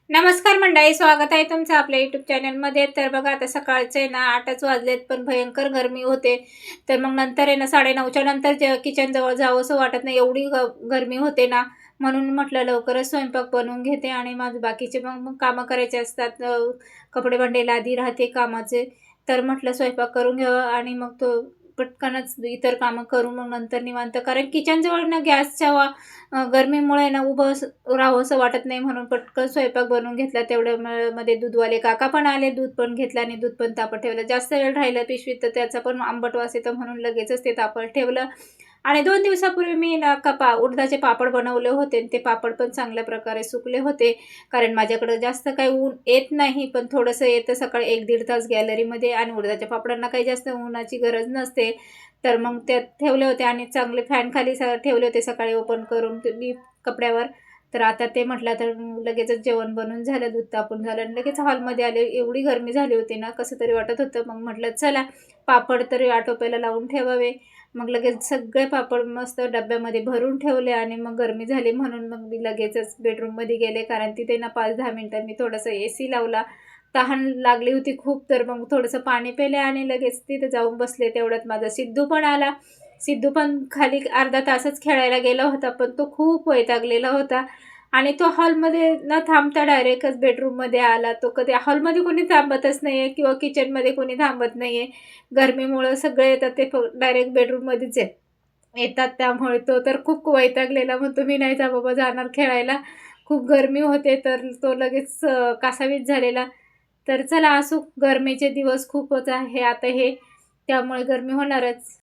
नमस्कार मंडळी, स्वागत आहे तुमचं आपल्या यूट्यूब चॅनलमध्ये. तर बघा, आता सकाळचे आहे ना 8च वाजलेत, पण भयंकर गरमी होते. तर मग नंतर आहे ना 9:30च्या नंतर किचनजवळ जावंसं वाटत नाही, एवढी गरमी होते ना. म्हणून म्हटलं लवकरच स्वयंपाक बनवून घेते आणि माझं बाकीचे मग मग कामं करायचे असतात. कपडे भांडे लादी राहते कामाचे. तर म्हटलं स्वयंपाक करून घ्यावा आणि मग तो पटकनच इतर कामं करू मग नंतर निवांत. कारण किचनजवळ ना गॅसच्या गरमीमुळे ना उभं राहावंसं वाटत नाही, म्हणून पटकन स्वयंपाक बनवून घेतला. तेवढ्या मध्ये दूधवाले काका पण आले, दूध पण घेतलं आणि दूध पण तापत ठेवलं. जास्त वेळ राहिलं पिशवीत तर त्याचा पण आंबट वास येतो, म्हणून लगेचच ते तापत ठेवलं. आणि 2 दिवसापूर्वी मी ना उडदाचे पापड बनवले होते आणि ते पापड पण चांगल्या प्रकारे सुकले होते. कारण माझ्याकडं जास्त काही ऊन येत नाही, पण थोडंसं येतं सकाळी 1-1.5 तास गॅलरीमध्ये आणि उडदाच्या पापडांना काही जास्त उन्हाची गरज नसते. तर मग त्यात ठेवले होते आणि चांगले फॅनखाली ठेवले होते सकाळी ओपन करून ते मी कपड्यावर. तर आता ते म्हटलं तर लगेचच जेवण बनून झालं, दूध तापून झालं आणि लगेच हॉलमध्ये आले. एवढी गरमी झाली होती ना, कसं तरी वाटत होतं. मग म्हटलं चला पापड तरी आटोप्याला लावून ठेवावे. मग लगेच सगळे पापड मस्त डब्यामध्ये भरून ठेवले आणि मग गरमी झाली म्हणून मग मी लगेचच बेडरूममध्ये गेले. कारण तिथे ना 5-10 मिनिटं मी थोडंसं एसी लावला. तहान लागली होती खूप, तर मग थोडंसं पाणी पिले आणि लगेच तिथे जाऊन बसले. तेवढ्यात माझा सिद्धू पण आला. सिद्धू पण खाली अर्धा तासच खेळायला गेला होता, पण तो खूप वैतागलेला होता आणि तो हॉलमध्ये न थांबता डायरेक्टच बेडरूममध्ये आला. तो कधी हॉलमध्ये कोणी थांबतच नाही आहे किंवा किचनमध्ये कोणी थांबत नाही आहे. गरमीमुळं सगळे येतात ते डायरेक्ट बेडरूममध्येच येतात. त्यामुळे तो तर खूप वैतागलेला, म्हणतो मी नाही जा बाबा जाणार खेळायला. खूप गरमी होते, तर तो लगेच कासावीस झालेला. तर चला असो, गरमीचे दिवस खूपच आहे आता हे, त्यामुळे गरमी होणारच.